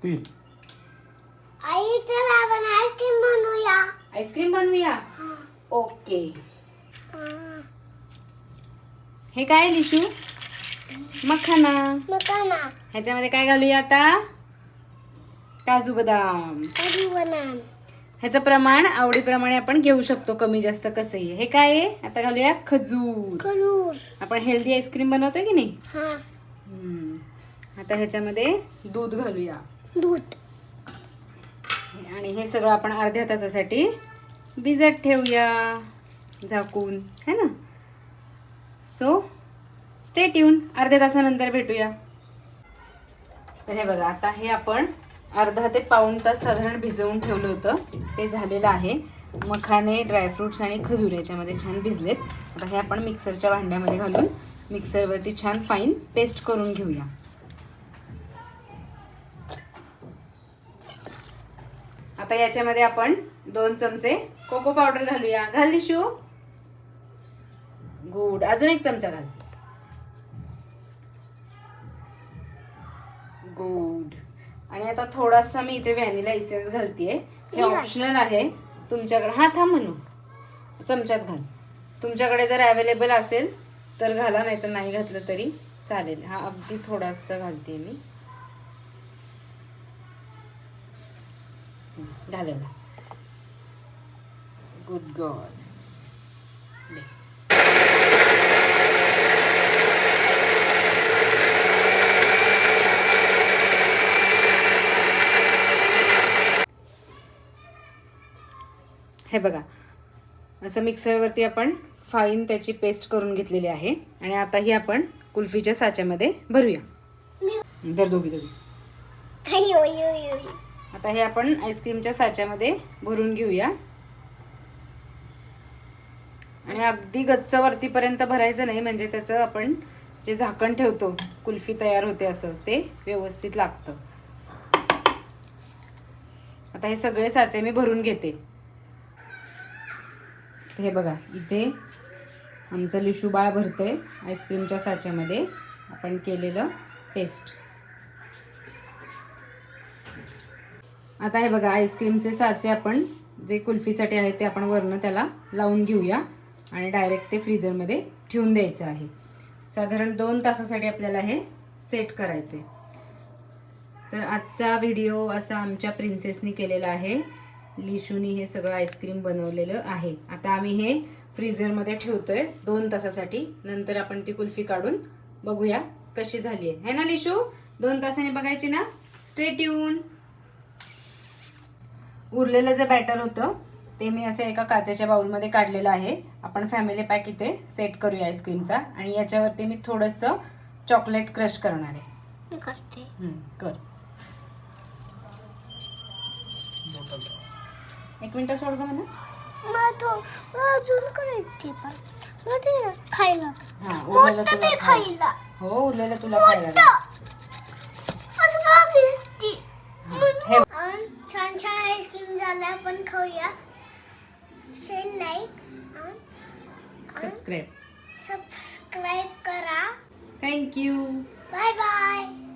3 आई चला आपण आईस्क्रीम बनवूया. आईस्क्रीम बनवूया. हा. ओके. हा. हे काय लिशू? मखाना. मखाना. ह्याच्यामध्ये काय घालूया आता? काजू बदाम. काजू बदाम. ह्याचं प्रमाण आवडीप्रमाणे आपण घेऊ शकतो, कमी जास्त कसंही. हे काय आहे? आता घालूया खजूर. खजूर. आपण हेल्दी आईस्क्रीम बनवतोय की नाही? हा. आता ह्याच्यामध्ये दूध घालूया. दूध. आणि हे सगळं आपण अर्ध्या तासासाठी भिजत ठेवूया झाकून, है ना. सो स्टे ट्यून, अर्ध्या तासानंतर भेटूया. तर हे बघा, आता हे आपण अर्धा ते पाऊण तास साधारण भिजवून ठेवलं होतं, ते झालेलं आहे. मखाने, ड्रायफ्रुट्स आणि खजूर याच्यामध्ये छान भिजलेत. आता हे आपण मिक्सरच्या भांड्यामध्ये घालून मिक्सरवरती छान फाईन पेस्ट करून घेऊया. आता याच्यामध्ये आपण 2 चमचे कोको पावडर घालूया. घाल लिशू. गुड. अजून 1 चमचा घाल. गुड. आणि आता थोडासा मी इथे व्हॅनिला इसेन्स घालतेय. हे ऑप्शनल आहे तुमच्याकडे. हा थांब म्हणू, चमच्यात घाल. तुमच्याकडे जर अवेलेबल असेल तर घाला, नाही तर नाही घातलं तरी चालेल. हा अगदी थोडासा घालते मी. घालवला. Good God. हे बघा, असं मिक्सरवरती आपण फाईन त्याची पेस्ट करून घेतलेली आहे. आणि आता ही आपण कुल्फीच्या साच्यामध्ये भरूया. भर दोघी. अयो अयो अयो. आता हे आपण आईस्क्रीमच्या साच्यामध्ये भरून घेऊया. आणि अगदी गच्च वरतीपर्यंत भरायचं नाही, म्हणजे त्याचं आपण जे झाकण ठेवतो कुल्फी तयार होते असं, ते व्यवस्थित लागतं. आता हे सगळे साचे मी भरून घेते. हे बघा, इथे आमचं लिशू बाळ भरते आईस्क्रीमच्या साच्यामध्ये आपण केलेलं पेस्ट. आता हे बघा, आईस्क्रीमचे साचे आपण जे कुल्फीसाठी आहेत ते आपण वरनं त्याला लावून घेऊया आणि डायरेक्ट ते फ्रीझरमध्ये ठेवून द्यायचं आहे. साधारण 2 तासासाठी आपल्याला हे सेट करायचे. तर आजचा व्हिडिओ असा आमच्या प्रिन्सेसनी केलेला आहे. लिशूनी हे सगळं आईस्क्रीम बनवलेलं आहे. आता आम्ही हे फ्रीझरमध्ये ठेवतोय 2 तासासाठी. नंतर आपण ती कुल्फी काढून बघूया कशी झाली आहे, है ना लिशू? 2 तासांनी बघायची ना. Stay tune. उरलेलं जे बॅटर होतं ते मी असं एका काचेच्या बाउलमध्ये काढलेलं आहे. आपण फॅमिली पॅक इथे सेट करूया आईस्क्रीमचा. आणि याच्यावरती मी थोडंसं चॉकलेट क्रश करणार आहे. मी करते. कर. 1 मिनिट सोड गं म्हणा. मला अजून करायची पण मला ते खायला. हा, उरलेलं मोठं तुला ते खायला. हो, उरलेलं तुला खायला. असं का दिसती? हे छान छान आईस्क्रीम झालं, आपण खाऊया. शेअर, लाईक, सबस्क्राईब सबस्क्राईब करा. थँक्यू. Bye bye.